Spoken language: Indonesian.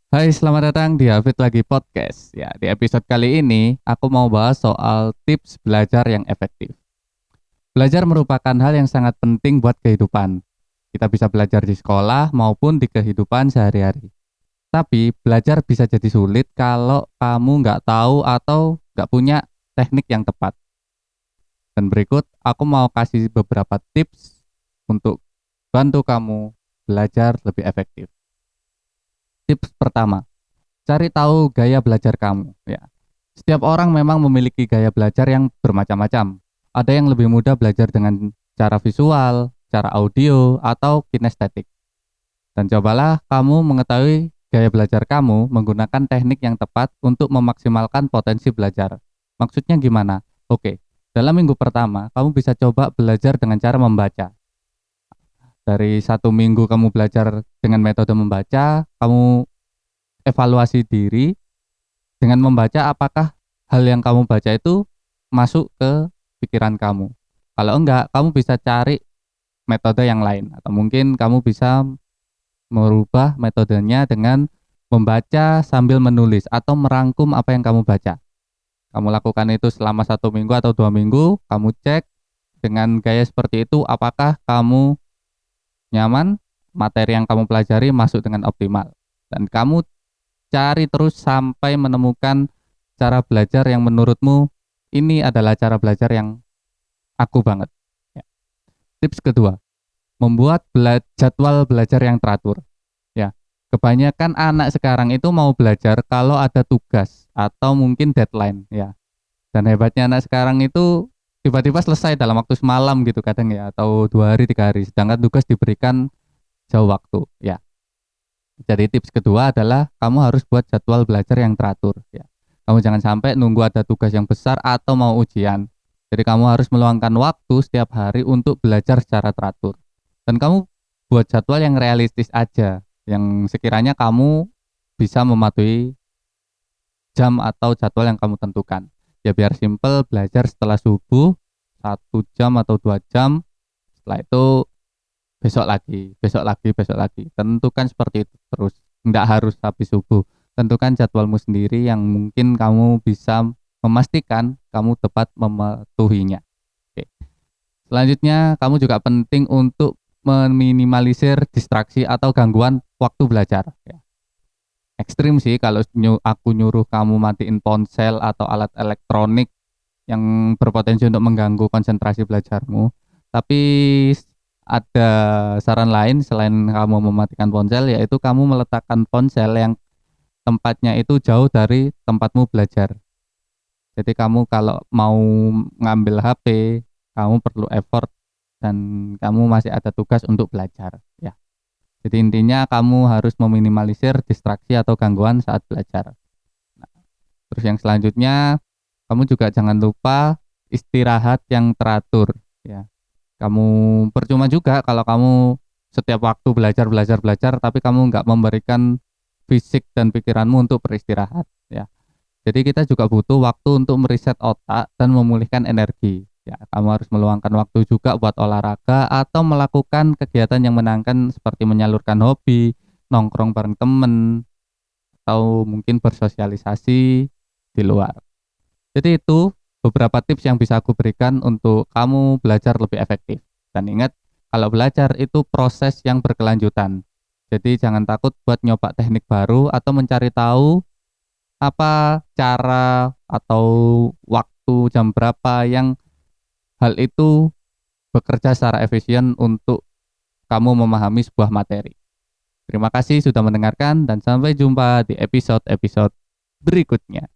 Hai, selamat datang di Hafid Lagi Podcast. Ya, di episode kali ini aku mau bahas soal tips belajar yang efektif. Belajar merupakan hal yang sangat penting buat kehidupan. Kita bisa belajar di sekolah maupun di kehidupan sehari-hari. Tapi belajar bisa jadi sulit kalau kamu nggak tahu atau nggak punya teknik yang tepat. Dan berikut aku mau kasih beberapa tips untuk bantu kamu belajar lebih efektif. Tips pertama, cari tahu gaya belajar kamu. Ya, setiap orang memang memiliki gaya belajar yang bermacam-macam. Ada yang lebih mudah belajar dengan cara visual, cara audio, atau kinestetik. Dan cobalah kamu mengetahui gaya belajar kamu menggunakan teknik yang tepat untuk memaksimalkan potensi belajar. Maksudnya gimana? Oke, dalam minggu pertama, kamu bisa coba belajar dengan cara membaca. Dari satu minggu kamu belajar dengan metode membaca, kamu evaluasi diri dengan membaca apakah hal yang kamu baca itu masuk ke pikiran kamu. Kalau enggak, kamu bisa cari metode yang lain atau mungkin kamu bisa merubah metodenya dengan membaca sambil menulis atau merangkum apa yang kamu baca. Kamu lakukan itu selama satu minggu atau 2 minggu, kamu cek dengan gaya seperti itu apakah kamu nyaman, materi yang kamu pelajari masuk dengan optimal. Dan kamu cari terus sampai menemukan cara belajar yang menurutmu ini adalah cara belajar yang aku banget. Ya. Tips kedua, membuat jadwal belajar yang teratur. Ya, kebanyakan anak sekarang itu mau belajar kalau ada tugas atau mungkin deadline. Ya, dan hebatnya anak sekarang itu tiba-tiba selesai dalam waktu semalam gitu kadang ya, atau 2 hari 3 hari. Sedangkan tugas diberikan jauh waktu. Ya, jadi tips kedua adalah kamu harus buat jadwal belajar yang teratur. Ya, kamu jangan sampai nunggu ada tugas yang besar atau mau ujian. Jadi kamu harus meluangkan waktu setiap hari untuk belajar secara teratur. Dan kamu buat jadwal yang realistis aja, yang sekiranya kamu bisa mematuhi jam atau jadwal yang kamu tentukan. Ya biar simple, belajar setelah subuh 1 jam atau 2 jam. Setelah itu besok lagi, besok lagi, besok lagi. Tentukan seperti itu terus. Tidak harus habis subuh. Tentukan jadwalmu sendiri yang mungkin kamu bisa memastikan kamu tepat mematuhinya. Oke. Selanjutnya, kamu juga penting untuk meminimalisir distraksi atau gangguan waktu belajar. Ya. Ekstrim sih kalau aku nyuruh kamu matiin ponsel atau alat elektronik yang berpotensi untuk mengganggu konsentrasi belajarmu. Tapi ada saran lain selain kamu mematikan ponsel, yaitu kamu meletakkan ponsel yang tempatnya itu jauh dari tempatmu belajar. Jadi kamu kalau mau ngambil HP, kamu perlu effort dan kamu masih ada tugas untuk belajar. Ya. Jadi intinya kamu harus meminimalisir distraksi atau gangguan saat belajar. Nah, terus yang selanjutnya, kamu juga jangan lupa istirahat yang teratur. Ya, kamu percuma juga kalau kamu setiap waktu belajar belajar belajar tapi kamu nggak memberikan fisik dan pikiranmu untuk beristirahat. Ya, jadi kita juga butuh waktu untuk mereset otak dan memulihkan energi. Ya, kamu harus meluangkan waktu juga buat olahraga atau melakukan kegiatan yang menyenangkan seperti menyalurkan hobi, nongkrong bareng temen, atau mungkin bersosialisasi di luar. Jadi itu beberapa tips yang bisa aku berikan untuk kamu belajar lebih efektif. Dan ingat, kalau belajar itu proses yang berkelanjutan. Jadi jangan takut buat nyoba teknik baru atau mencari tahu apa cara atau waktu jam berapa yang hal itu bekerja secara efisien untuk kamu memahami sebuah materi. Terima kasih sudah mendengarkan dan sampai jumpa di episode-episode berikutnya.